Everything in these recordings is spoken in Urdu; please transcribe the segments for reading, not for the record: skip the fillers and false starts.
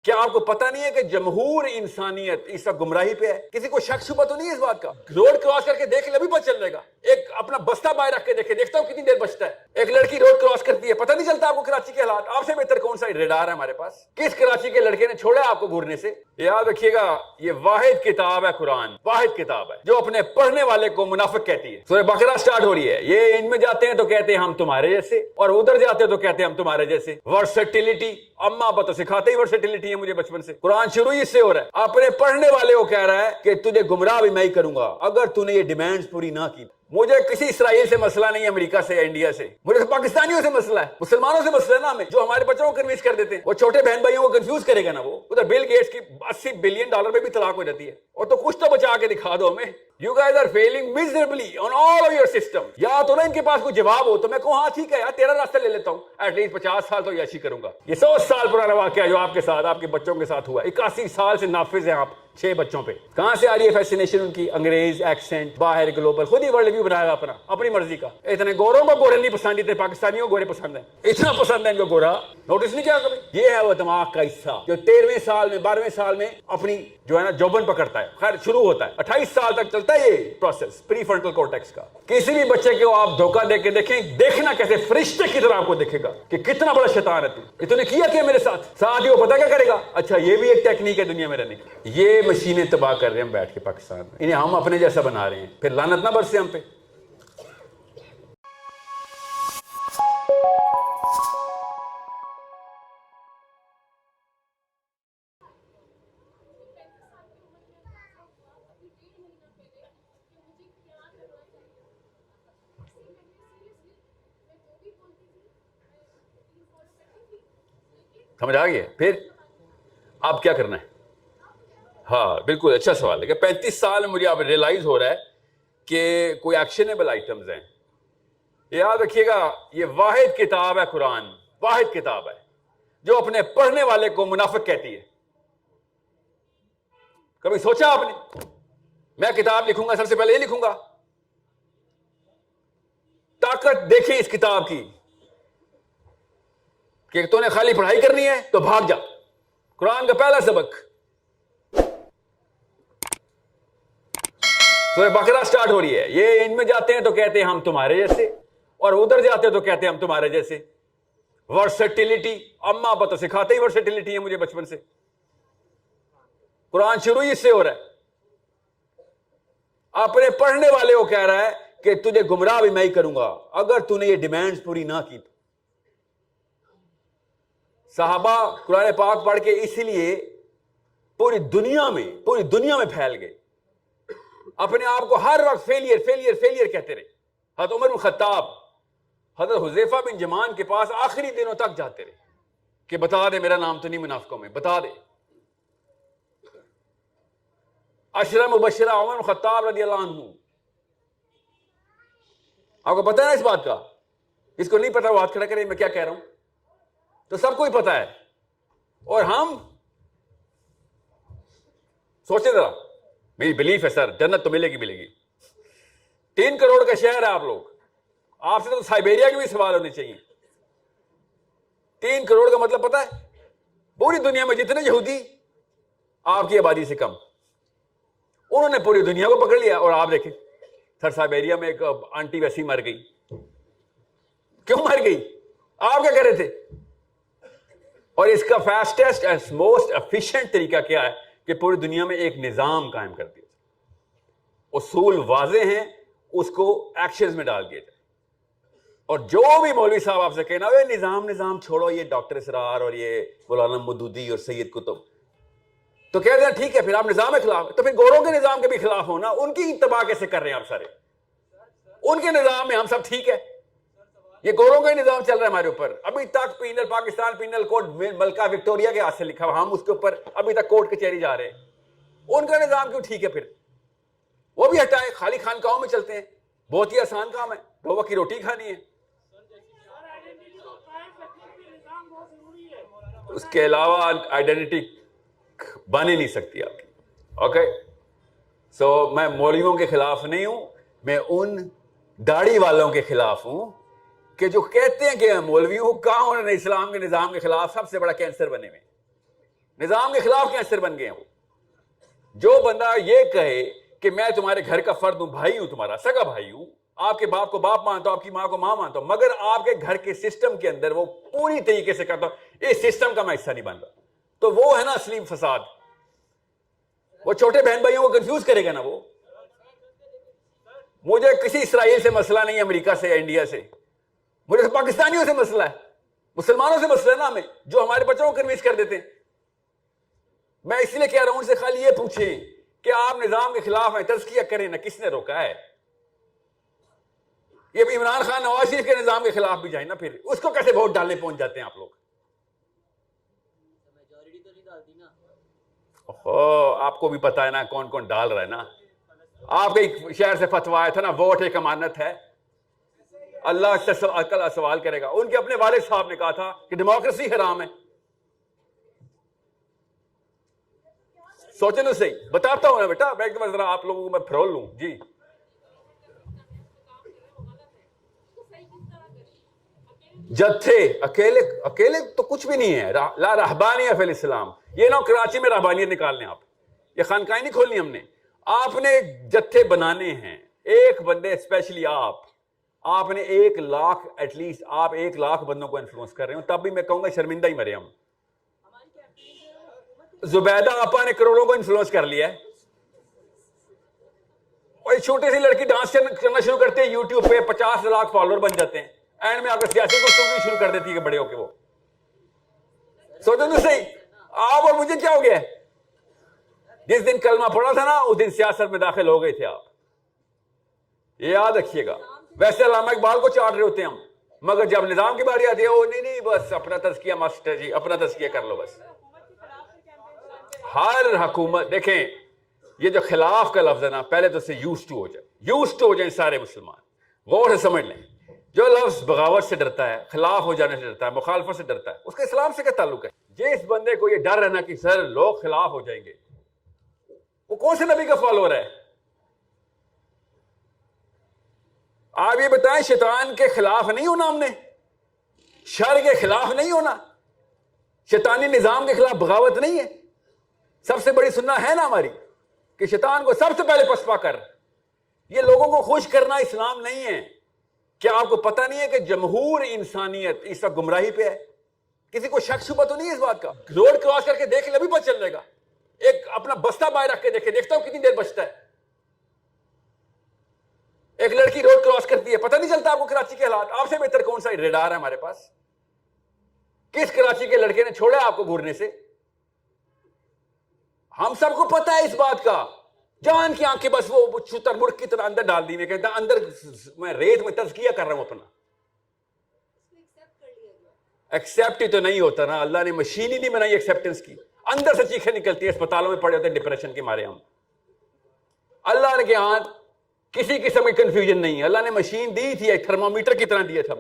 کیا آپ کو پتا نہیں ہے کہ جمہور انسانیت اس وقت گمراہی پہ ہے؟ کسی کو شک شبہ تو نہیں ہے اس بات کا؟ روڈ کراس کر کے دیکھ لے، ابھی پتہ چل جائے گا. ایک اپنا بستہ باہر رکھ کے دیکھتا ہوں کتنی دیر بچتا ہے. ایک لڑکی روڈ کراس کرتی ہے، پتہ نہیں چلتا آپ کو کراچی کے حالات. آپ سے بہتر کون سا ریڈار ہے ہمارے پاس؟ کس کراچی کے لڑکے نے چھوڑا آپ کو گھورنے سے؟ یاد رکھیے گا، یہ واحد کتاب ہے قرآن، واحد کتاب ہے جو اپنے پڑھنے والے کو منافق کہتی ہے. سورہ بقرہ سٹارٹ ہو رہی ہے، یہ ان میں جاتے ہیں تو کہتے ہیں ہم تمہارے جیسے، اور ادھر جاتے ہیں تو کہتے ہیں ہم تمہارے جیسے. ورسٹیلٹی، اما ابا تو سکھاتے ہی ورسٹیلٹی ہے مجھے بچپن سے. قرآن شروع ہی اس سے ہو رہا ہے. اپنے پڑھنے والے کو کہہ رہا ہے کہ تجھے گمراہ بھی میں ہی کروں گا اگر تو نے یہ ڈیمانڈز پوری نہ کی. مجھے کسی اسرائیل سے مسئلہ نہیں ہے، امریکہ سے یا انڈیا سے، مجھے پاکستانیوں سے مسئلہ ہے، مسلمانوں سے مسئلہ ہے نا ہمیں، جو ہمارے بچوں کو کنفیوز کر دیتے ہیں. وہ چھوٹے بہن بھائیوں کو کنفیوز کرے گا نا، وہ ادھر بل گیٹس کی $80 بلین میں بھی طلاق ہو جاتی ہے. اور تو کچھ تو بچا کے دکھا دو ہمیں. You guys are failing miserably on all of your systems. یا تو نا ان کے پاس کوئی جواب ہو تو میں کہوں ہاں ٹھیک ہے یار تیرا راستہ لے لیتا ہوں، ایٹ لیسٹ 50 سال تو یاشی کروں گا. یہ 100 سال پرانا واقعہ جو آپ کے ساتھ آپ کے بچوں کے ساتھ ہوا. 81 سال سے نافذ ہیں آپ 6 بچوں پہ. کہاں سے آ رہی ہے فیسینیشن ان کی؟ انگریز ایکسنٹ، باہر گلوبل، خود ہی ورلڈ ویو بنایا اپنا اپنی مرضی کا. اتنے گوروں کو گورے نہیں پسند، اتنے پاکستانیوں کو گورے پسند ہیں. اتنا پسند ہے ان کو گورا، نوٹس نہیں کیا کبھی؟ یہ ہے وہ دماغ کا حصہ جو 13ویں سال میں 12ویں سال میں اپنی جو ہے نا جوبن پکڑتا ہے. خیر شروع ہوتا ہے 28 سال تک چلتا ہے یہ پروسیس پری فرنٹل کورٹیکس کا. کسی بھی بچے کو آپ دھوکہ دے کے دیکھیں، دیکھنا کیسے فرشتے کی طرح آپ کو دیکھے گا کہ کتنا بڑا شیطان ہے تو. تو نے کیا کیا میرے ساتھ ہی وہ پتہ کیا کرے گا؟ اچھا یہ بھی ایک ٹیکنیک ہے دنیا میں رہنے کی. یہ مشینیں تباہ کر رہے ہیں ہم بیٹھ کے پاکستان میں، انہیں ہم اپنے جیسا بنا رہے ہیں. پھر لعنت نہ برسے ہم پہ. سمجھ آ گئی ہے؟ پھر آپ کیا کرنا ہے؟ ہاں بالکل اچھا سوال ہے کہ 35 سال میں مجھے اب ریئلائز ہو رہا ہے کہ کوئی ایکشنیبل آئٹمز ہیں. یاد رکھیے گا یہ واحد کتاب ہے قرآن، واحد کتاب ہے جو اپنے پڑھنے والے کو منافق کہتی ہے. کبھی سوچا آپ نے؟ میں کتاب لکھوں گا سب سے پہلے یہ لکھوں گا طاقت دیکھیں اس کتاب کی کہ تو نے خالی پڑھائی کرنی ہے تو بھاگ جا. قرآن کا پہلا سبق سورہ بقرہ سٹارٹ ہو رہی ہے، یہ ان میں جاتے ہیں تو کہتے ہیں ہم تمہارے جیسے، اور ادھر جاتے ہیں تو کہتے ہیں ہم تمہارے جیسے. ورسٹیلٹی، اما ابا تو سکھاتے ہی ورسٹیلٹی ہے مجھے بچپن سے. قرآن شروع ہی اس سے ہو رہا ہے. اپنے پڑھنے والے کو کہہ رہا ہے کہ تجھے گمراہ بھی میں ہی کروں گا اگر تو نے یہ ڈیمانڈز پوری نہ کی. صحابہ قرآن پاک پڑھ کے اسی لیے پوری دنیا میں پھیل گئے، اپنے آپ کو ہر وقت فیلئر فیلئر فیلئر کہتے رہے. حضرت عمر بن خطاب حضرت حذیفہ بن جمان کے پاس آخری دنوں تک جاتے رہے کہ بتا دے میرا نام تو نہیں منافقوں میں، بتا دے. عشرہ مبشرہ عمر بن خطاب رضی اللہ عنہ، آپ کو پتہ ہے نا اس بات کا؟ اس کو نہیں پتا وہ ہاتھ کھڑا کرے میں کیا کہہ رہا ہوں. تو سب کو ہی پتا ہے. اور ہم سوچے ذرا، میری بلیف ہے سر جنت تو ملے گی. 3 کروڑ کا شہر ہے آپ لوگ، آپ سے تو سائبیریا کے بھی سوال ہونے چاہیے. 3 کروڑ کا مطلب پتا ہے؟ پوری دنیا میں جتنے یہودی آپ کی آبادی سے کم، انہوں نے پوری دنیا کو پکڑ لیا. اور آپ دیکھیں سر سائبیریا میں ایک آنٹی ویسی مر گئی. کیوں مر گئی؟ آپ کیا کر رہے تھے؟ اور اس کا فاسٹسٹ اینڈ موسٹ ایفیشینٹ طریقہ کیا ہے کہ پوری دنیا میں ایک نظام قائم کر دیا جائے. اصول واضح ہیں، اس کو ایکشنز میں ڈال دیا جائے. اور جو بھی مولوی صاحب آپ سے کہنا یہ نظام چھوڑو، یہ ڈاکٹر اسرار اور یہ مولانا مودودی اور سید قطب، تو کہہ دیں ٹھیک ہے پھر آپ نظام کے خلاف، تو پھر گوروں کے نظام کے بھی خلاف ہونا. ان کی اتباع کیسے کر رہے ہیں آپ سارے؟ ان کے نظام میں ہم سب ٹھیک ہے، یہ گوروں کا ہی نظام چل رہا ہے ہمارے اوپر. ابھی تک پینل پاکستان پینل کوڈ ملکہ وکٹوریا کے ہاتھ سے لکھا ہوا، ہم اس کے اوپر ابھی تک کورٹ کچہری جا رہے ہیں. ان کا نظام کیوں ٹھیک ہے؟ پھر وہ بھی ہٹائے، خالی خانقاہوں میں چلتے ہیں. بہت ہی آسان کام ہے، 2 وقت کی روٹی کھانی ہے. اس کے علاوہ آئیڈینٹی بن ہی نہیں سکتی آپ کی. اوکے سو میں مولویوں کے خلاف نہیں ہوں، میں ان داڑھی والوں کے خلاف ہوں کہ جو کہتے ہیں کہ میں مولوی ہوں. کہاں انہوں نے اسلام کے نظام کے خلاف سب سے بڑا کینسر بنے ہوئے. نظام کے خلاف کینسر بن گئے ہیں وہ. جو بندہ یہ کہے کہ میں تمہارے گھر کا فرد ہوں, بھائی ہوں, تمہارا سگا بھائی ہوں, آپ کے باپ کو باپ مانتا ہوں, آپ کی ماں کو ماں مانتا ہوں, مگر آپ کے گھر کے سسٹم کے اندر وہ پوری طریقے سے کرتا ہوں اس سسٹم کا میں حصہ نہیں بن رہا, تو وہ ہے نا اصلی فساد. وہ چھوٹے بہن بھائیوں کو کنفیوز کرے گا نا. وہ مجھے کسی اسرائیل سے مسئلہ نہیں ہے, امریکہ سے یا انڈیا سے, مجھے تو پاکستانیوں سے مسئلہ ہے, مسلمانوں سے مسئلہ ہے نا ہمیں, جو ہمارے بچوں کو کنوینس کر دیتے ہیں. میں اس لیے کہہ رہا ہوں ان سے خالی یہ پوچھیں کہ آپ نظام کے خلاف ہیں, تزکیہ کریں نا, کس نے روکا ہے؟ یہ عمران خان نواز شریف کے نظام کے خلاف بھی جائیں نا, پھر اس کو کیسے ووٹ ڈالنے پہنچ جاتے ہیں آپ لوگ؟ آپ کو بھی پتا ہے نا کون کون ڈال رہا ہے نا. آپ کے ایک شہر سے فتویٰ آیا تھا نا, ووٹ ایک امانت ہے, اللہ سے کل سوال کرے گا. ان کے اپنے والد صاحب نے کہا تھا کہ ڈیموکریسی حرام ہے. سوچیں تو صحیح, بتاتا ہوں نا بیٹا, بیٹھ کے ذرا آپ لوگوں کو میں پھرول لوں. جی جتھے اکیلے تو کچھ بھی نہیں ہے. لا رہبانیہ فی الاسلام. یہ نہ کراچی میں رہبانیت نکال لیں آپ, یہ خانقاہیں نہیں کھولنی ہم نے. آپ نے جتھے بنانے ہیں, ایک بندے اسپیشلی آپ نے 1 لاکھ ایٹ لیسٹ, آپ 1 لاکھ بندوں کو انفلوئنس کر رہے ہو, تب بھی میں کہوں گا شرمندہ ہی مرے ہم. زبیدہ آپا نے کروڑوں کو انفلوئنس کر لیا ہے. اور چھوٹی سی لڑکی ڈانس کرنا شروع کرتے ہیں یوٹیوب پہ, 50 لاکھ فالوور بن جاتے ہیں, اینڈ میں آ کر سیاسی کو شروع کر دیتی ہے کہ بڑے ہو کے. وہ سوچو تو صحیح, آپ اور مجھے کیا ہو گیا ہے؟ جس دن کلمہ پڑھا تھا نا, اس دن سیاست میں داخل ہو گئے تھے آپ, یہ یاد رکھیے گا. ویسے علامہ اقبال کو چاٹ رہے ہوتے ہیں ہم, مگر جب نظام کی باری آتی ہے, وہ نہیں بس اپنا تزکیہ مست ہے جی, اپنا تزکیہ کر لو بس. ہر حکومت دیکھیں, یہ جو خلاف کا لفظ ہے نا, پہلے تو اسے یوزڈ ٹو ہو جائیں سارے مسلمان. غور سے سمجھ لیں, جو لفظ بغاوت سے ڈرتا ہے, خلاف ہو جانے سے ڈرتا ہے, مخالفت سے ڈرتا ہے, اس کا اسلام سے کیا تعلق ہے؟ جس بندے کو یہ ڈر ہے نا کہ سر لوگ خلاف ہو جائیں گے, وہ کون سے نبی کا فالوور ہے؟ آپ یہ بتائیں, شیطان کے خلاف نہیں ہونا ہم نے, شر کے خلاف نہیں ہونا, شیطانی نظام کے خلاف بغاوت نہیں ہے. سب سے بڑی سنت ہے نا ہماری کہ شیطان کو سب سے پہلے پسپا کر. یہ لوگوں کو خوش کرنا اسلام نہیں ہے. کیا آپ کو پتہ نہیں ہے کہ جمہور انسانیت اس وقت گمراہی پہ ہے؟ کسی کو شک شبہ تو نہیں ہے اس بات کا؟ روڈ کراس کر کے دیکھ لے, ابھی پتہ چل جائے گا. ایک اپنا بستہ باہر رکھ کے دیکھتا ہوں کتنی دیر بچتا ہے. ایک لڑکی روڈ کراس کرتی ہے, پتہ نہیں چلتا آپ کو کراچی کے حالات. آپ سے بہتر کون سا ریڈار ہے ہمارے پاس؟ کس کراچی کے لڑکے نے چھوڑا آپ کو گھورنے سے؟ ہم سب کو پتہ ہے اس بات کا. جان کی آنکھیں بس وہ چھتر مڑ کی طرح اندر ڈال دی. میں کہتا اندر میں ریت میں تزکیہ کر رہا ہوں اپنا. ایکسیپٹ ہی تو نہیں ہوتا نا, اللہ نے مشین ہی نہیں بنائی ایکسیپٹنس کی. اندر سے چیخیں نکلتی ہیں, اسپتالوں میں پڑے ہوتے ہیں ڈپریشن کے مارے ہم. اللہ نے کے ہاں کسی قسم کی کنفیوژن نہیں ہے. اللہ نے مشین دی تھی, ایک تھرمامیٹر کی طرح دیا تھا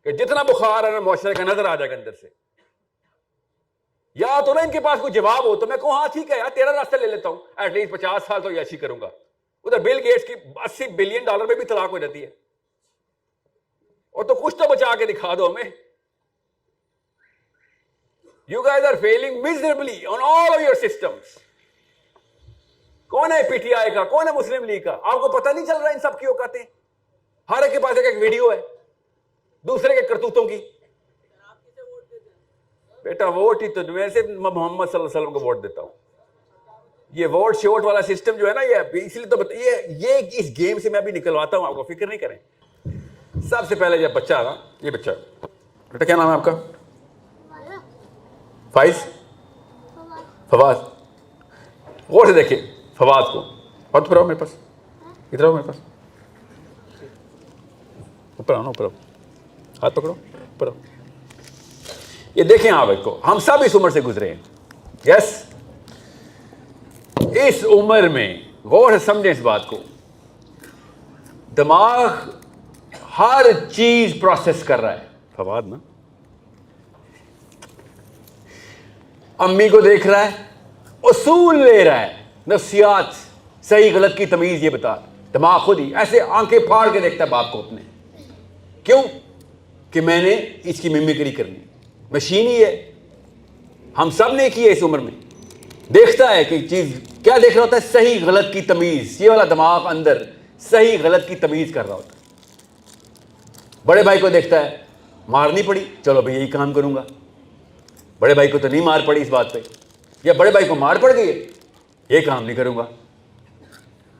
کہ جتنا بخار ہے نا معاشرے کا نظر آ جائے گا اندر سے. یا تو نا ان کے پاس کوئی جواب ہو تو میں کہوں ہاں ٹھیک ہے یار, تیرا راستہ لے لیتا ہوں, ایٹ لیسٹ 50 سال تو ایسی کروں گا. ادھر بل گیٹس کی $80 بلین میں بھی طلاق ہو جاتی ہے, اور تو کچھ تو بچا کے دکھا دو ہمیں. You guys are failing miserably on all of your systems. کون ہے پی ٹی آئی کا, کون ہے مسلم لیگ کا؟ آپ کو پتہ نہیں چل رہا ان سب کی اوقاتیں؟ ہر ایک کے پاس ایک ویڈیو ہے دوسرے کے کرتوتوں کی. بیٹا ووٹ ہی تو میں سے محمد صلی اللہ علیہ وسلم کو ووٹ دیتا ہوں. یہ ووٹ شوٹ والا سسٹم جو ہے نا, یہ اس لیے تو یہ اس گیم سے میں بھی نکلواتا ہوں, آپ کو فکر نہیں کریں. سب سے پہلے جب بچہ نا, یہ بچہ بیٹا کیا نام ہے آپ کا؟ فواز. غور سے دیکھیں فواز کو, ہاتھ پکڑاؤ میرے پاس, ادھر آؤ میرے پاس, اوپر آؤ نا, اوپر آؤ, ہاتھ پکڑو, اوپر آؤ. یہ دیکھیں آپ کو, ہم سب اس عمر سے گزرے ہیں. یس, اس عمر میں غور سے سمجھیں اس بات کو, دماغ ہر چیز پروسیس کر رہا ہے. فواد نا امی کو دیکھ رہا ہے, اصول لے رہا ہے, نفسیات, صحیح غلط کی تمیز یہ بتا. دماغ خود ہی ایسے آنکھیں پھاڑ کے دیکھتا ہے باپ کو اپنے. کیوں؟ کہ میں نے اس کی ممیکری کرنی. مشین ہی ہے, ہم سب نے کی ہے اس عمر میں. دیکھتا ہے کہ چیز کیا دیکھ رہا ہوتا ہے؟ صحیح غلط کی تمیز. یہ والا دماغ اندر صحیح غلط کی تمیز کر رہا ہوتا ہے. بڑے بھائی کو دیکھتا ہے مارنی پڑی, چلو بھائی یہی کام کروں گا. بڑے بھائی کو تو نہیں مار پڑی اس بات پہ, یا بڑے بھائی کو مار پڑ گئی, یہ کام نہیں کروں گا.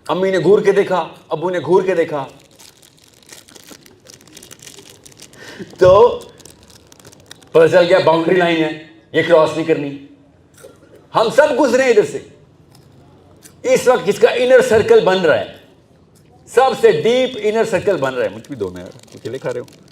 امی نے گھور کے دیکھا, ابو نے گھور کے دیکھا, تو پتہ چل گیا باؤنڈری لائن ہے, یہ کراس نہیں کرنی. ہم سب گزرے ادھر سے. اس وقت جس کا انر سرکل بن رہا ہے, سب سے ڈیپ انر سرکل بن رہا ہے. مجھ بھی دو, میں اکیلے کھا رہے ہوں.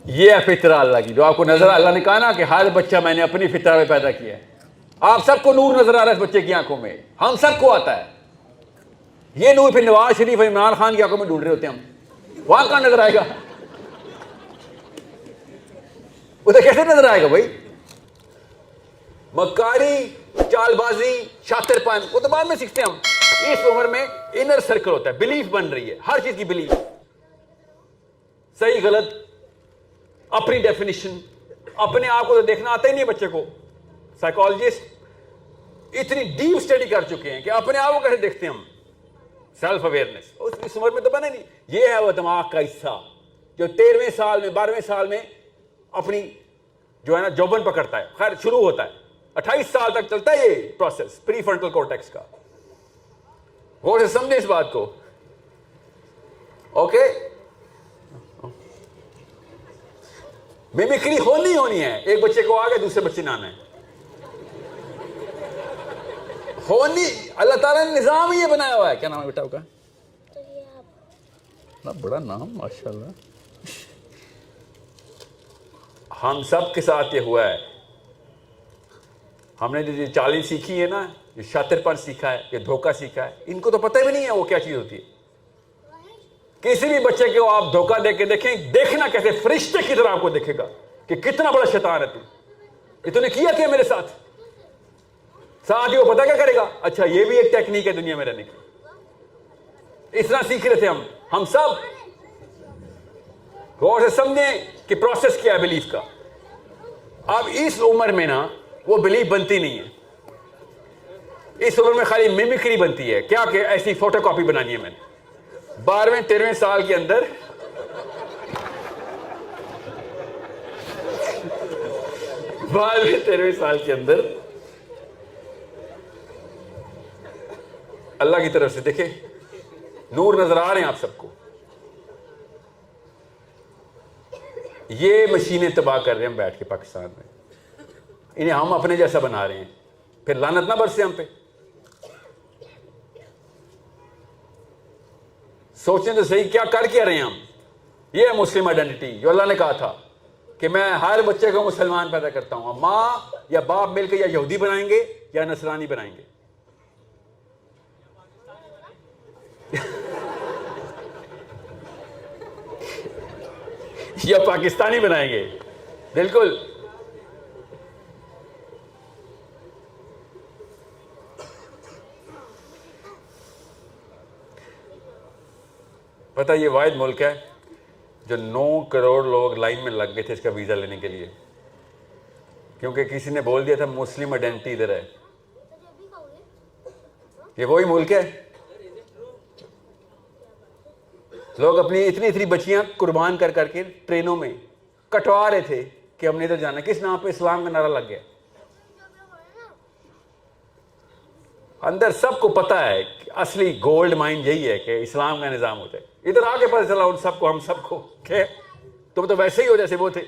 یہ ہے فطرہ اللہ کی, جو آپ کو نظر, اللہ نے کہا نا کہ ہر بچہ میں نے اپنی فطرہ میں پیدا کیا ہے. آپ سب کو نور نظر آ رہا ہے اس بچے کی آنکھوں میں, ہم سب کو آتا ہے. یہ نور پھر نواز شریف اور عمران خان کی آنکھوں میں ڈھونڈ رہے ہوتے ہیں ہم, وہاں کہاں نظر آئے گا؟ ادھر کیسے نظر آئے گا بھائی؟ مکاری, چال بازی, شاطر پن, وہ تو بعد میں سیکھتے ہیں ہم. اس عمر میں انر سرکل ہوتا ہے, بلیف بن رہی ہے, ہر چیز کی بلیف, صحیح غلط, اپنی ڈیفینیشن. اپنے آپ کو تو دیکھنا آتا ہی نہیں بچے کو. سائیکالوجسٹ اتنی ڈیپ اسٹڈی کر چکے ہیں کہ اپنے آپ کو کیسے دیکھتے ہیں ہم. سیلف اویئرنیس اس عمر میں تو بنے نہیں. یہ ہے وہ دماغ کا حصہ جو 13ویں سال میں 12ویں سال میں اپنی جو ہے نا جوبن پکڑتا ہے. خیر شروع ہوتا ہے, 28 سال تک چلتا ہے یہ پروسیس پری فرنٹل کورٹیکس کا. غور سے سمجھیں اس بات کو. اوکے, میمکری ہونی ہے. ایک بچے کو آگے دوسرے بچے نے آنا ہے. ہونی, اللہ تعالیٰ نے نظام ہی یہ بنایا ہوا ہے. کیا نام ہے بیٹا کا؟ بڑا نام ماشاءاللہ. ہم سب کے ساتھ یہ ہوا ہے. ہم نے جو چالی سیکھی ہے نا, یہ شاطر پن سیکھا ہے, یہ دھوکہ سیکھا ہے, ان کو تو پتہ بھی نہیں ہے وہ کیا چیز ہوتی ہے. کسی بھی بچے کو آپ دھوکہ دے کے دیکھیں, دیکھنا کیسے فرشتے کی طرح آپ کو دیکھے گا کہ کتنا بڑا شیطان ہے تو. یہ تو نے کیا کیا میرے ساتھ ہی وہ پتہ کیا کرے گا؟ اچھا یہ بھی ایک ٹیکنیک ہے دنیا میں رہنے کی. اس طرح سیکھ رہے تھے ہم سب. غور سے سمجھیں کہ پروسیس کیا ہے بلیف کا. اب اس عمر میں نا وہ بلیف بنتی نہیں ہے. اس عمر میں خالی میمکری بنتی ہے. کیا کہ ایسی فوٹو کاپی بنانی ہے میں نے. 12ویں 13ویں سال کے اندر اللہ کی طرف سے دیکھیں نور نظر آ رہے ہیں آپ سب کو. یہ مشینیں تباہ کر رہے ہیں ہم بیٹھ کے پاکستان میں. انہیں ہم اپنے جیسا بنا رہے ہیں, پھر لعنت نہ برسے ہم پہ. سوچیں تو صحیح, کیا کر کے رہے ہیں ہم. یہ ہے مسلم آئیڈینٹی جو اللہ نے کہا تھا کہ میں ہر بچے کو مسلمان پیدا کرتا ہوں. ماں یا باپ مل کے یا یہودی بنائیں گے یا نصرانی بنائیں گے. یا پاکستانی بنائیں گے. بالکل. پتہ یہ واحد ملک ہے جو 9 کروڑ لوگ لائن میں لگ گئے تھے اس کا ویزا لینے کے لیے, کیونکہ کسی نے بول دیا تھا مسلم آئیڈینٹی ادھر ہے. یہ وہی ملک ہے. لوگ اپنی اتنی بچیاں قربان کر کر کے ٹرینوں میں کٹوا رہے تھے کہ ہم نے ادھر جانا. کس نام پہ؟ اسلام کا نعرہ لگ گیا. اندر سب کو پتہ ہے کہ اصلی گولڈ مائن یہی ہے کہ اسلام کا نظام ہوتا ہے. ادھر آگے پتہ چلا ان سب کو, ہم سب کو, کہ تم تو ویسے ہی ہو جیسے وہ تھے.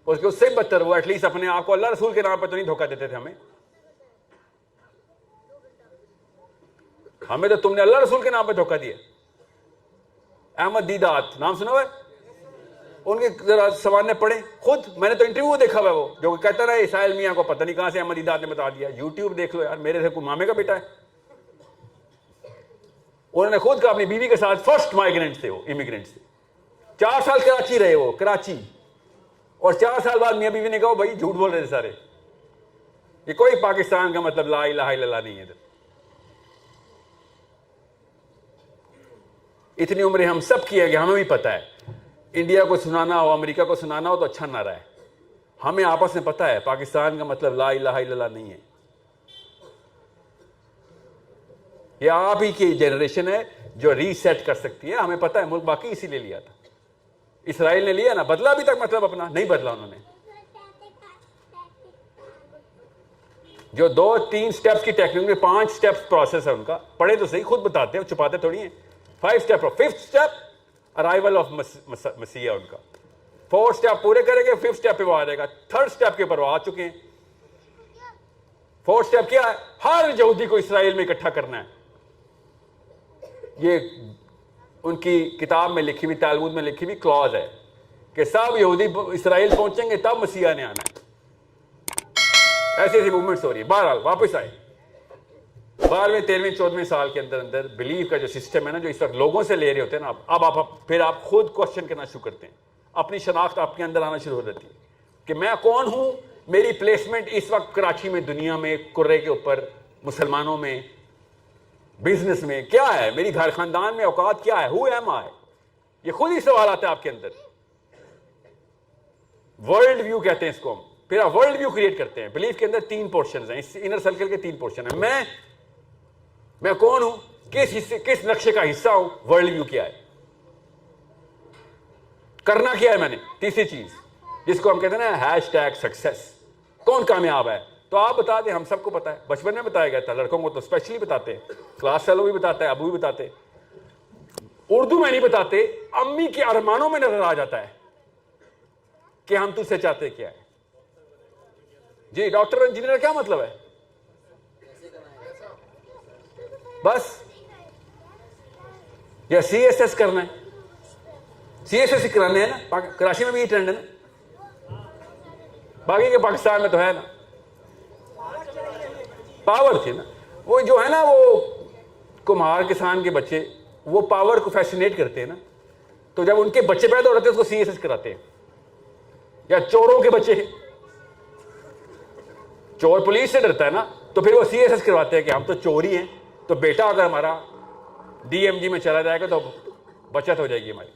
اس سے بدتر وہ ایٹ لیسٹ اپنے آپ کو اللہ رسول کے نام پہ تو نہیں دھوکہ دیتے تھے ہمیں. ہمیں تو تم نے اللہ رسول کے نام پہ دھوکہ دیا. احمد دیدات نام سنا ہوا ہے؟ ان کے ذرا سوالنے پڑھیں خود. میں نے تو انٹرویو دیکھا ہوا ہے وہ جو کہتا رہا اسرائیل میاں کو پتہ نہیں کہاں سے احمد دیدات نے بتا دیا. یوٹیوب دیکھ لو یار, میرے سے کوئی مامے کا بیٹا ہے. انہوں نے خود کہا اپنی بیوی کے ساتھ فرسٹ مائیگرینٹ تھے, وہ امیگرینٹ تھے. 4 سال کراچی رہے وہ, کراچی. اور 4 سال بعد میاں بیوی نے کہا بھائی جھوٹ بول رہے تھے سارے. یہ کوئی پاکستان کا مطلب لا الہ الا اللہ نہیں ہے. اتنی عمریں ہم سب کی ہے کہ ہمیں بھی پتہ ہے انڈیا کو سنانا ہو, امریکہ کو سنانا ہو تو اچھا نعرہ ہے. ہمیں آپس میں پتہ ہے پاکستان کا مطلب لا الہ الا اللہ نہیں ہے. یہ آپ ہی کی جنریشن ہے جو ری سیٹ کر سکتی ہے. ہمیں پتہ ہے ملک باقی اسی لیے لیا تھا. اسرائیل نے لیا نا, بدلا ابھی تک مطلب اپنا نہیں بدلا انہوں نے. جو 2-3 سٹیپس کی ٹیکنیک میں 5 سٹیپس پروسیس ہے ان کا, پڑھے تو صحیح, خود بتاتے ہیں, چھپاتے تھوڑی ہیں. 5 step, 5th step arrival of مسیح ان کا. 4 سٹیپ پورے کریں گے, 5th سٹیپ پہ وہ آ جائے گا. 3rd سٹیپ کے اوپر وہ آ چکے ہیں. 4th سٹیپ کیا ہے؟ ہر یہودی کو اسرائیل میں اکٹھا کرنا ہے. یہ ان کی کتاب میں لکھی ہوئی, تالمود میں لکھی ہوئی کلوز ہے کہ سب یہودی اسرائیل پہنچیں گے تب مسیح نے آنا ہے. ایسی ایسی موومنٹس ہو رہی ہے. بہرحال واپس آئے. 12ویں 13ویں 14ویں سال کے اندر بلیف کا جو سسٹم ہے نا, جو اس وقت لوگوں سے لے رہے ہوتے ہیں نا, اب آپ خود کوشچن کرنا شروع کرتے ہیں. اپنی شناخت آپ کے اندر آنا شروع ہو جاتی ہے کہ میں کون ہوں, میری پلیسمنٹ اس وقت کراچی میں, دنیا میں, کرے کے اوپر, مسلمانوں میں, بزنس میں کیا ہے, میری گھر خاندان میں اوقات کیا ہے, ہو ایم آئی. یہ خود ہی سوال آتا ہے آپ کے اندر. ورلڈ ویو کہتے ہیں اس کو ہم. پھر آپ ورلڈ ویو کریٹ کرتے ہیں. بلیف کے اندر 3 پورشنز ہیں, اس انر سرکل کے 3 پورشن ہیں. میں کون ہوں, کس نقشے کا حصہ ہوں, ورلڈ ویو کیا ہے, کرنا کیا ہے میں نے. تیسری چیز جس کو ہم کہتے ہیں نا #سکسیس, کون کامیاب ہے. تو آپ بتا دیں, ہم سب کو پتا ہے, بچپن میں بتایا گیا تھا, لڑکوں کو تو اسپیشلی بتاتے ہیں, کلاس فیلو بھی بتاتا ہے, ابو بھی بتاتے. اردو میں نہیں بتاتے, امی کے ارمانوں میں نظر آ جاتا ہے کہ ہم تجھ سے چاہتے کیا ہے. جی ڈاکٹر انجینئر کیا مطلب ہے؟ بس یا سی ایس ایس کرنا ہے. سی ایس ایس کرانے ہیں نا, کراچی میں بھی یہ ٹرینڈ ہے نا, باقی کے پاکستان میں تو ہے نا. پاور تھی نا وہ, جو ہے نا وہ کمہار کسان کے بچے, وہ پاور کو فیسینیٹ کرتے ہیں نا, تو جب ان کے بچے پیدا ہو رہتے ہیں اس کو سی ایس ایس کراتے ہیں. یا چوروں کے بچے, چور پولیس سے ڈرتا ہے نا, تو پھر وہ سی ایس ایس کرواتے ہیں کہ ہم تو چور ہی ہیں, تو بیٹا اگر ہمارا ڈی ایم جی میں چلا جائے گا تو بچت ہو جائے گی ہماری.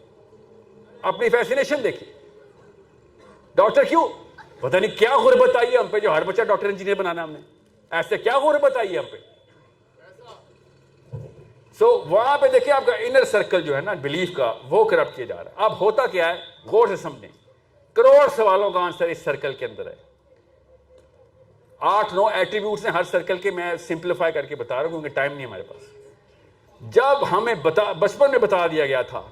اپنی فیسینیشن دیکھیے. ڈاکٹر کیوں, پتہ نہیں کیا غربت آئی ہے ہم پہ, جو ہر بچہ ڈاکٹر انجینئر بنانا ہم نے, ایسے کیا غربت آئی ہے ہم پہ. سو وہاں پہ دیکھیں آپ کا انر سرکل جو ہے نا بلیف کا, وہ کرپٹ کیا جا رہا ہے. اب ہوتا کیا ہے, غور سے سمجھیں. کروڑ سوالوں کا آنسر اس سرکل کے اندر ہے. 8-9 ایٹریبیوٹس ہیں ہر سرکل کے, میں سمپلیفائی کر کے بتا رہا ہوں کیونکہ ٹائم نہیں ہمارے پاس. جب ہمیں بچپن میں بتا دیا گیا تھا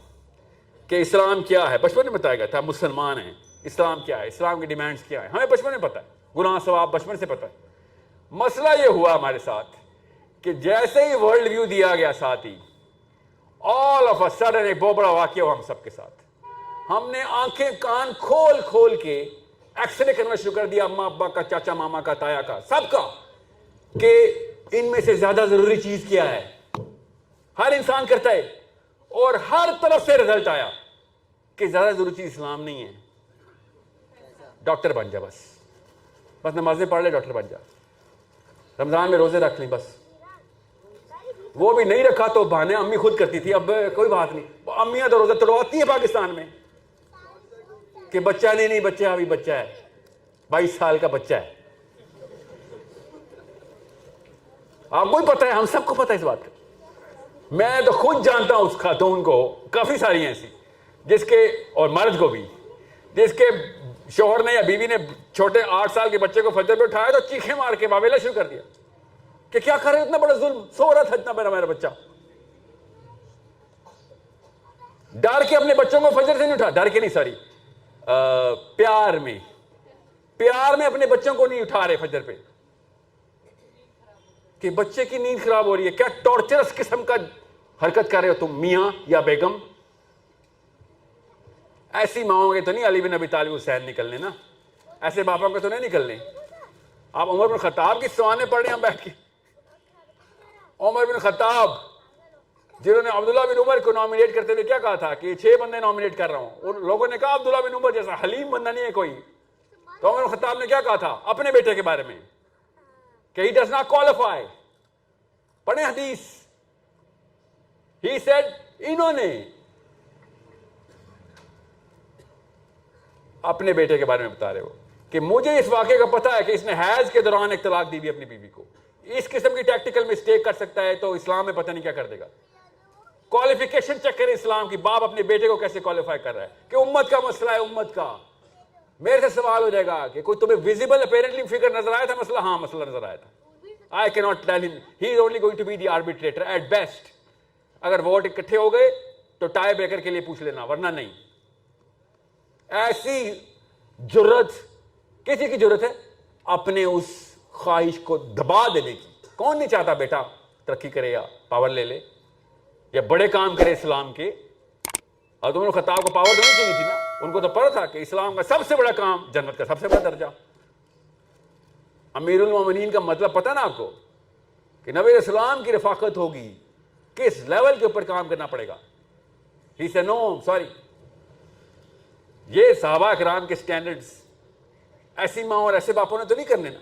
کہ اسلام کیا ہے, بچپن میں بتایا گیا تھا مسلمان ہیں, اسلام کیا ہے, اسلام کی ڈیمانڈز کیا ہیں, ہمیں بچپن میں پتا ہے, گناہ ثواب بچپن سے پتا ہے. مسئلہ یہ ہوا ہمارے ساتھ کہ جیسے ہی ورلڈ ویو دیا گیا ساتھ ہی, آل آف اے سڈن ایک بہت بڑا واقعہ ہوا ہم سب کے ساتھ. ہم نے آنکھیں کان کھول کھول کے ایکس رے کرنا شروع کر دیا, اماں ابا کا, چاچا ماما کا, تایا کا, سب کا, کہ ان میں سے زیادہ ضروری چیز کیا ہے. ہر انسان کرتا ہے, اور ہر طرف سے رزلٹ آیا کہ زیادہ ضروری چیز اسلام نہیں ہے. ڈاکٹر بن جا, بس نمازیں پڑھ لے, ڈاکٹر بن جا, رمضان میں روزے رکھ لیں بس. وہ بھی نہیں رکھا تو بہانے امی خود کرتی تھی, اب کوئی بات نہیں, امیاں تو روزہ توڑواتی ہیں پاکستان میں کہ بچہ نہیں بچہ ابھی بچہ ہے, 22 سال کا بچہ ہے. آپ کو بھی پتا ہے, ہم سب کو پتا ہے اس بات کا. میں تو خود جانتا ہوں اس خاتون کو, کافی ساری ہیں ایسی جس کے, اور مرد کو بھی, جس کے شوہر نے یا بیوی نے چھوٹے 8 سال کے بچے کو فجر پہ اٹھایا تو چیخیں مار کے واویلا شروع کر دیا کہ کیا کر رہے, اتنا بڑا ظلم, سو رہا تھا اتنا بڑا میرا بچہ. ڈر کے اپنے بچوں کو فجر سے نہیں اٹھا, ڈر کے نہیں, سوری, پیار میں اپنے بچوں کو نہیں اٹھا رہے فجر پہ کہ بچے کی نیند خراب ہو رہی ہے. کیا ٹارچرس قسم کا حرکت کر رہے ہو تم میاں یا بیگم. ایسی ماؤں کے تو نہیں علی بن ابی طالب حسین نکلنے نا, ایسے باپوں کے تو نہیں نکلنے. آپ عمر بن خطاب کی سوانے پڑھ رہے ہیں ہم بیٹھ کے. عمر بن خطاب جنہوں نے عبداللہ بن عمر کو نامینیٹ کرتے ہوئے کیا کہا تھا کہ 6 بندے نامینیٹ کر رہا ہوں, ان لوگوں نے کہا عبداللہ بن عمر جیسا حلیم بندہ نہیں ہے کوئی. تو عمر بن خطاب نے کیا کہا تھا اپنے بیٹے کے بارے میں کہ he does not qualify. پڑھیں حدیث. he said انہوں نے اپنے بیٹے کے بارے میں بتا رہے ہو کہ مجھے اس واقعے کا پتا ہے کہ اس نے حیض کے دوران ایک طلاق دی بھی اپنی بیوی کو. اس قسم کی ٹیکٹیکل مسٹیک کر سکتا ہے تو اسلام میں پتہ نہیں کیا کر دے گا. کوالیفیکیشن چیک کریں اسلام کی. باپ اپنے بیٹے کو کیسے کوالیفائی کر رہا ہے کہ امت کا مسئلہ ہے, امت کا. میرے سے سوال ہو جائے گا کہ کوئی تمہیں ویزیبل اپیرنٹلی فگر نظر آیا تھا مسئلہ؟ ہاں مسئلہ نظر آیا تھا. I cannot tell him. He is only going to be the arbitrator at best. اگر ووٹ اکٹھے ہو گئے تو ٹائی بریکر کے لیے پوچھ لینا, ورنہ نہیں. ایسی جرت کسی کی جرت ہے اپنے اس خواہش کو دبا دینے کی؟ کون نہیں چاہتا بیٹا ترقی کرے یا پاور لے لے یا بڑے کام کرے اسلام کے؟ اور تمہوں نے خطاب کو پاور دینی چاہیے تھی نا. ان کو تو پتا تھا کہ اسلام کا سب سے بڑا کام جنت کا سب سے بڑا درجہ. امیر المومنین کا مطلب پتہ نا آپ کو کہ نبی اسلام کی رفاقت ہوگی, کس لیول کے اوپر کام کرنا پڑے گا. ہی سے نو سوری, یہ صحابہ کرام کے سٹینڈرڈز ایسی ماں اور ایسے باپوں نے تو نہیں کرنے نا.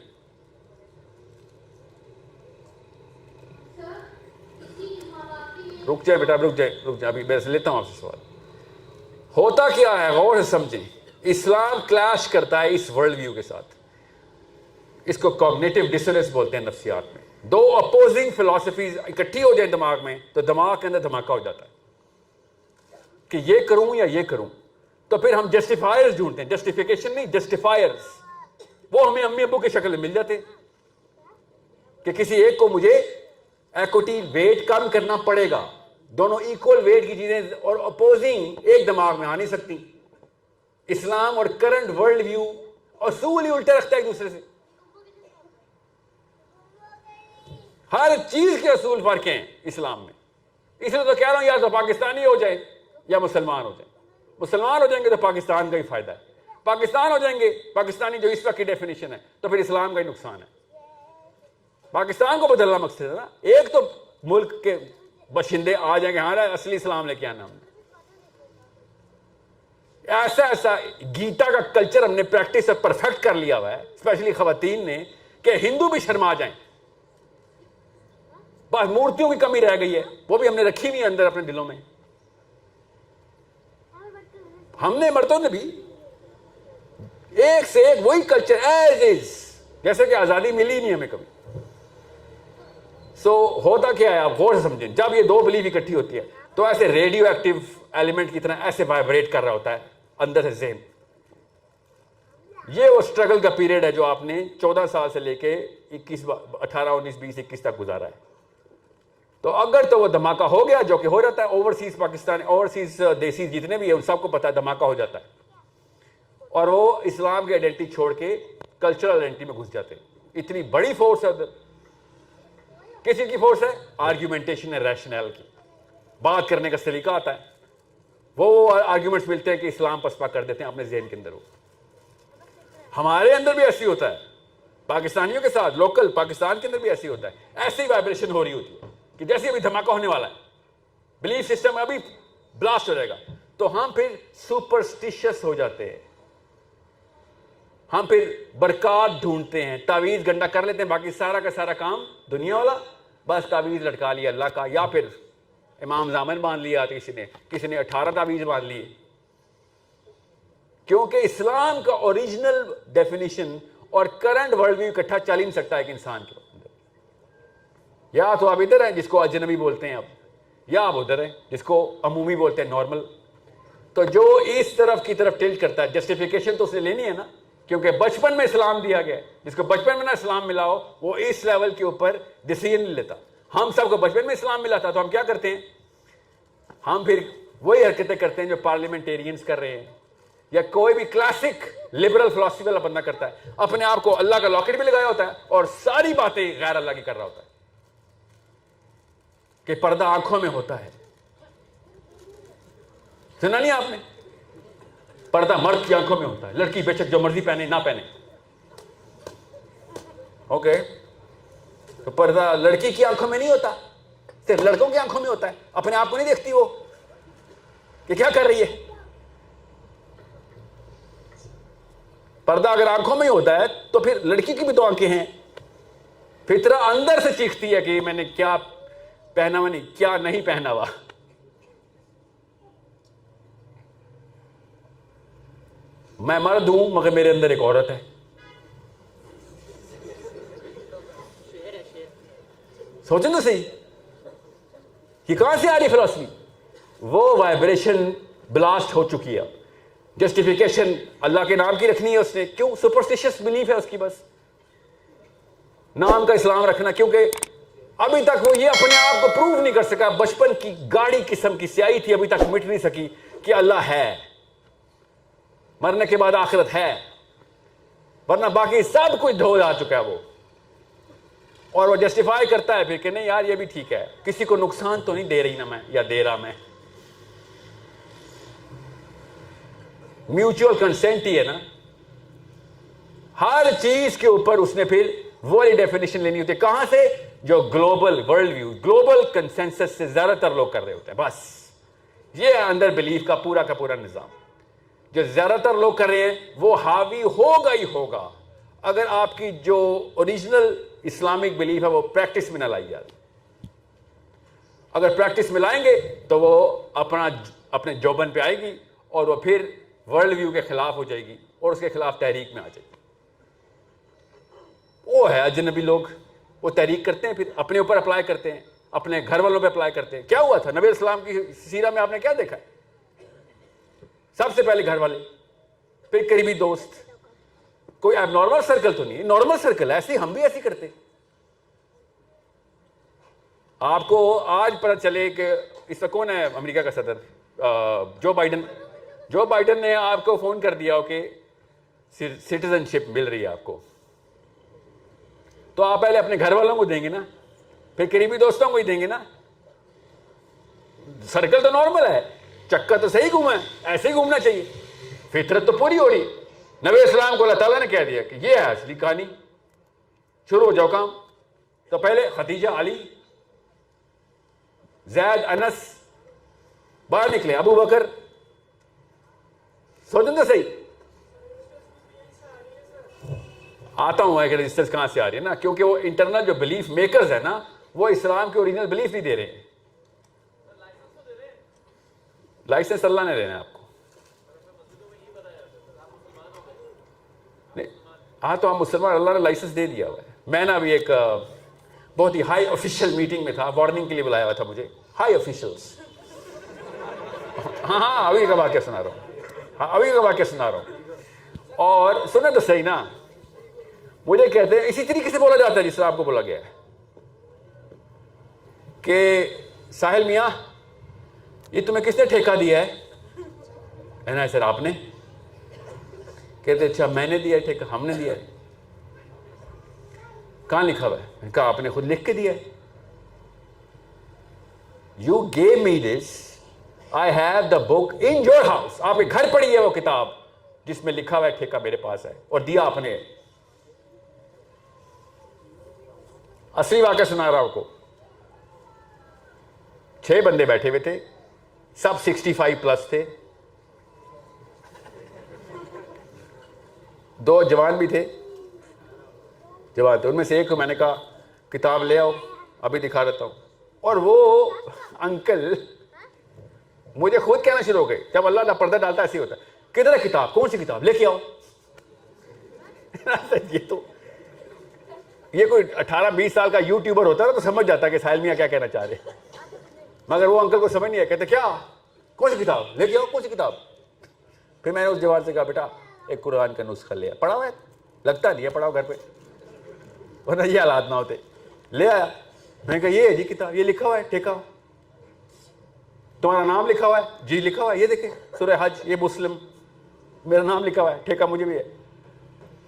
رک جائے بیٹا, رک جائے ابھی میں لیتا ہوں آپ سے سوال. ہوتا کیا ہے غور سے سمجھیں. اسلام کلیش کرتا ہے اس ورلڈ ویو کے ساتھ. اس کو کوگنیٹو ڈسوننس بولتے ہیں نفسیات میں. دو اپوزنگ فلسفیز اکٹھی ہو جائیں دماغ میں تو دماغ کے اندر دھماکہ ہو جاتا ہے کہ یہ کروں یا یہ کروں. تو پھر ہم جسٹیفائرز ڈھونڈتے ہیں, جسٹیفیکیشن نہیں, جسٹیفائرز. وہ ہمیں امی ابو کی شکل میں مل جاتے کہ کسی ایک کو مجھے ایکوٹی ویٹ کم کرنا پڑے گا. دونوں ایکول ویٹ کی چیزیں اور اپوزنگ ایک دماغ میں آ نہیں سکتی. اسلام اور کرنٹ ورلڈ ویو اصول ہی الٹے رکھتا ہے ایک دوسرے سے. ہر چیز کے اصول فرق ہیں اسلام میں. اس لیے تو کہہ رہا ہوں یا تو پاکستانی ہو جائے یا مسلمان ہو جائیں. مسلمان ہو جائیں گے تو پاکستان کا ہی فائدہ ہے. پاکستان ہو جائیں گے پاکستانی جو اس وقت کی ڈیفینیشن ہے تو پھر اسلام کا ہی نقصان ہے. پاکستان کو بدلنا مقصد ہے نا. ایک تو ملک کے باشندے آ جائیں گے ہاں اصلی اسلام لے کے آنا. ہم نے ایسا گیتا کا کلچر ہم نے پریکٹس پرفیکٹ کر لیا ہوا ہے, اسپیشلی خواتین نے, کہ ہندو بھی شرما جائیں. بس مورتیوں کی کمی رہ گئی ہے, وہ بھی ہم نے رکھی ہوئی ہے اندر اپنے دلوں میں. ہم نے مرتوں نے بھی ایک سے ایک وہی کلچر ایز از, جیسے کہ آزادی ملی نہیں ہمیں کبھی. سو ہوتا کیا ہے آپ غور سے سمجھیں. جب یہ دو بلیف اکٹھی ہوتی ہے تو ایسے ریڈیو ایکٹیو ایلیمنٹ کی طرح ایسے وائبریٹ کر رہا ہوتا ہے اندر سے ذہن. یہ وہ اسٹرگل کا پیریڈ ہے جو آپ نے 14 سال سے لے کے 18 19 20 21 تک گزارا ہے. تو اگر تو وہ دھماکہ ہو گیا, جو کہ ہو جاتا ہے اوورسیز پاکستان, اوورسیز دیسی جتنے بھی ہیں ان سب کو پتا ہے دھماکہ ہو جاتا ہے, اور وہ اسلام کی آئیڈینٹی چھوڑ کے کلچرل آئیڈینٹی میں گھس جاتے ہیں. اتنی بڑی فورس ہے ادھر. کسی کی فورس ہے آرگیومنٹیشن ہے, ریشنل کی بات کرنے کا طریقہ آتا ہے. وہ آرگیومنٹس ملتے ہیں کہ اسلام پسپا کر دیتے ہیں اپنے ذہن کے اندر. وہ ہمارے اندر بھی ایسی ہوتا ہے, پاکستانیوں کے ساتھ لوکل پاکستان کے اندر بھی ایسی ہوتا ہے. ایسی وائبریشن ہو رہی ہوتی ہے کہ جیسے ابھی دھماکہ ہونے والا ہے, بلیف سسٹم ابھی بلاسٹ ہو جائے گا, تو ہم پھر سپرسٹیشس ہو جاتے ہیں. ہم پھر برکات ڈھونڈتے ہیں, تعویذ گنڈا کر لیتے ہیں, باقی سارا کا سارا کام دنیا والا, بس تعویذ لٹکا لیا اللہ کا, یا پھر امام زامن باندھ لیا کسی نے 18 تعویذ باندھ لیے. کیونکہ اسلام کا اوریجنل ڈیفینیشن اور کرنٹ ورلڈ ویو اکٹھا چل ہی نہیں سکتا ایک انسان کے اندر. یا تو آپ ادھر ہیں جس کو اجنبی بولتے ہیں آپ, یا آپ ادھر ہیں جس کو عمومی بولتے ہیں نارمل. تو جو اس طرف کی طرف ٹلٹ کرتا ہے, جسٹیفیکیشن تو اس نے لینی ہے نا, کیونکہ بچپن میں اسلام دیا گیا ہے. جس کو بچپن میں نہ اسلام ملا ہو وہ اس لیول کے اوپر ڈیسیژن نہیں لیتا. ہم سب کو بچپن میں اسلام ملا تھا تو ہم کیا کرتے ہیں, ہم پھر وہی حرکتیں کرتے ہیں جو پارلیمنٹیرینز کر رہے ہیں, یا کوئی بھی کلاسک لبرل فلسفی والا بندہ کرتا ہے. اپنے آپ کو اللہ کا لاکٹ بھی لگایا ہوتا ہے اور ساری باتیں غیر اللہ کی کر رہا ہوتا ہے کہ پردہ آنکھوں میں ہوتا ہے. سنا نہیں آپ نے, پردہ مرد کی آنکھوں میں ہوتا ہے, لڑکی بے شک جو مرضی پہنے نہ پہنے. اوکے, تو پردہ لڑکی کی آنکھوں میں نہیں ہوتا, صرف لڑکوں کی آنکھوں میں ہوتا ہے. اپنے آپ کو نہیں دیکھتی وہ کہ کیا کر رہی ہے. پردہ اگر آنکھوں میں ہی ہوتا ہے تو پھر لڑکی کی بھی تو آنکھیں ہیں. فطرہ اندر سے چیختی ہے کہ میں نے کیا پہنا ہوا نہیں, کیا نہیں پہنا ہوا. میں مرد ہوں مگر میرے اندر ایک عورت ہے. سوچیں تو صحیح, یہ کہاں سے آ رہی فلسفی؟ وہ وائبریشن بلاسٹ ہو چکی ہے. جسٹیفیکیشن اللہ کے نام کی رکھنی ہے اس نے, کیوں؟ سپرسٹیشس بلیف ہے اس کی, بس نام کا اسلام رکھنا, کیونکہ ابھی تک وہ یہ اپنے آپ کو پروو نہیں کر سکا. بچپن کی گاڑی قسم کی سیاہی تھی, ابھی تک مٹ نہیں سکی کہ اللہ ہے, مرنے کے بعد آخرت ہے, ورنہ باقی سب کچھ دھو جا چکا ہے وہ. اور وہ جسٹیفائی کرتا ہے پھر کہ نہیں یار یہ بھی ٹھیک ہے, کسی کو نقصان تو نہیں دے رہی نا میں, یا دے رہا میں. میوچل کنسینٹ ہی ہے نا ہر چیز کے اوپر. اس نے پھر وہی ڈیفینیشن لینی ہوتی ہے, کہاں سے؟ جو global world view, global consensus سے زیادہ تر لوگ کر رہے ہوتے ہیں. بس یہ اندر بلیف کا پورا نظام جو زیادہ تر لوگ کر رہے ہیں وہ حاوی ہوگا ہی ہوگا, اگر آپ کی جو اوریجنل اسلامک بلیف ہے وہ پریکٹس میں نہ لائی جائے. اگر پریکٹس میں لائیں گے تو وہ اپنے جوبن پہ آئے گی, اور وہ پھر ورلڈ ویو کے خلاف ہو جائے گی, اور اس کے خلاف تحریک میں آ جائے گی. وہ ہے اجنبی لوگ, وہ تحریک کرتے ہیں, پھر اپنے اوپر اپلائی کرتے ہیں, اپنے گھر والوں پہ اپلائی کرتے ہیں. کیا ہوا تھا نبی اسلام کی سیرہ میں آپ نے کیا دیکھا ہے؟ سب سے پہلے گھر والے, پھر قریبی دوست. کوئی اب نارمل سرکل تو نہیں ہے, نارمل سرکل ہے, ایسے ہم بھی ایسے کرتے. آپ کو آج پتہ چلے کہ اس وقت کون ہے امریکہ کا صدر؟ Joe Biden. جو بائیڈن نے آپ کو فون کر دیا ہو کہ سٹیزن شپ مل رہی ہے آپ کو, تو آپ پہلے اپنے گھر والوں کو دیں گے نا, پھر قریبی دوستوں کو ہی دیں گے نا. سرکل تو نارمل ہے, چکر تو صحیح گھوما ہے, ایسے ہی گھومنا چاہیے. فطرت تو پوری ہو رہی. نبی اسلام کو اللہ تعالیٰ نے کہہ دیا کہ یہ ہے اصلی کہانی, شروع ہو جاؤ کام. تو پہلے خدیجہ, علی, زید, انس باہر نکلے, ابو بکر. سوچیں تو صحیح. آتا ہوں کہ رجسٹرز کہاں سے آ رہی ہے نا, کیونکہ وہ انٹرنل جو بلیف میکرز ہیں نا وہ اسلام کے اوریجنل بلیف نہیں دے رہے ہیں. لائسنس اللہ نے دینا ہے آپ کو. نہیں ہاں تو ہم مسلمان, اللہ نے لائسنس دے دیا ہوا ہے. میں نا ابھی ایک بہت ہی ہائی آفیشیل میٹنگ میں تھا, وارننگ کے لیے بلایا ہوا تھا مجھے. ہائی آفیشلس, ہاں ابھی کا واقعہ سنا رہا ہوں, اور سنیں تو صحیح نا. مجھے کہتے ہیں اسی طریقے سے بولا جاتا ہے جس طرح آپ کو بولا گیا ہے کہ ساحل میاں یہ تمہیں کس نے ٹھیکہ دیا ہے نا؟ سر آپ نے. کہتے اچھا میں نے دیا ہے ٹھیکہ؟ ہم نے دیا ہے. کہاں لکھا ہوا ہے؟ میں نے کہا آپ نے خود لکھ کے دیا ہے. You give me this, I have the book in your house. آپ کے گھر پڑی ہے وہ کتاب جس میں لکھا ہوا ہے ٹھیکہ میرے پاس ہے, اور دیا آپ نے. اصلی واقعہ سنا رہا ہوں کو. 6 بندے بیٹھے ہوئے تھے, سب 65 پلس تھے, 2 جوان بھی تھے. ان میں سے ایک کو میں نے کہا کتاب لے آؤ, ابھی دکھا دیتا ہوں. اور وہ انکل مجھے خود کہنا شروع ہو گئے, جب اللہ نہ پردہ ڈالتا ایسے ہوتا ہے, کدھر ہے کتاب؟ کون سی کتاب؟ لے کے آؤ. یہ کوئی 18-20 سال کا یوٹیوبر ہوتا ہے تو سمجھ جاتا ہے کہ ساحل میاں کیا کہنا چاہ رہے, مگر وہ انکل کو سمجھ نہیں آیا. کہتے کیا؟ کون سی کتاب؟ لے کے آؤ. کون سی کتاب؟ پھر میں نے اس جوان سے کہا بیٹا ایک قرآن کا نسخہ لیا, پڑھا ہوا ہے؟ لگتا نہیں ہے پڑھا ہو گھر پہ, ورنہ یہ حالات نہ ہوتے. لے آیا. میں نے کہا یہ ہے جی کتاب, یہ لکھا ہوا ہے ٹھیکہ. تمہارا نام لکھا ہوا ہے؟ جی لکھا ہوا ہے, یہ دیکھیں سورہ حج, یہ مسلم, میرا نام لکھا ہوا ہے, ٹھیکہ مجھے بھی ہے.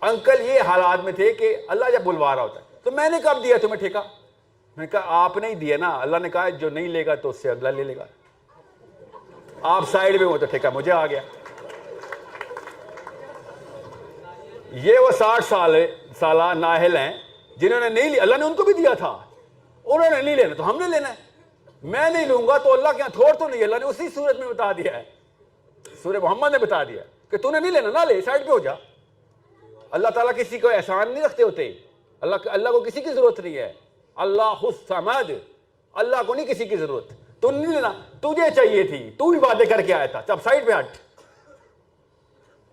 انکل یہ حالات میں تھے کہ اللہ جب بلوا رہا ہوتا ہے. تو میں نے کب دیا تمہیں ٹھیکہ؟ میں نے کہا آپ نے ہی دیا نا, اللہ نے کہا جو نہیں لے گا تو اس سے اگلا لے لے گا. آپ سائڈ میں ہو تو ٹھیکہ مجھے آ گیا. یہ وہ 60 سالہ نااہل ہیں جنہوں نے نہیں لیا, اللہ نے ان کو بھی دیا تھا, انہوں نے نہیں لینا تو ہم نے لینا ہے. میں نہیں لوں گا تو اللہ کے یہاں تھوڑ تو نہیں ہے, اللہ نے اسی صورت میں بتا دیا ہے, سورہ محمد نے بتا دیا کہ تو نے نہیں لینا نہ لے, سائڈ پہ ہو جا. اللہ تعالیٰ کسی کو احسان نہیں رکھتے ہوتے, اللہ کو کسی کی ضرورت نہیں ہے. اللہ الصمد, اللہ کو نہیں کسی کی ضرورت. تو نہیں لینا, تجھے چاہیے تھی, تو بھی باتیں کر کے آیا تھا, اب سائڈ پہ ہٹ.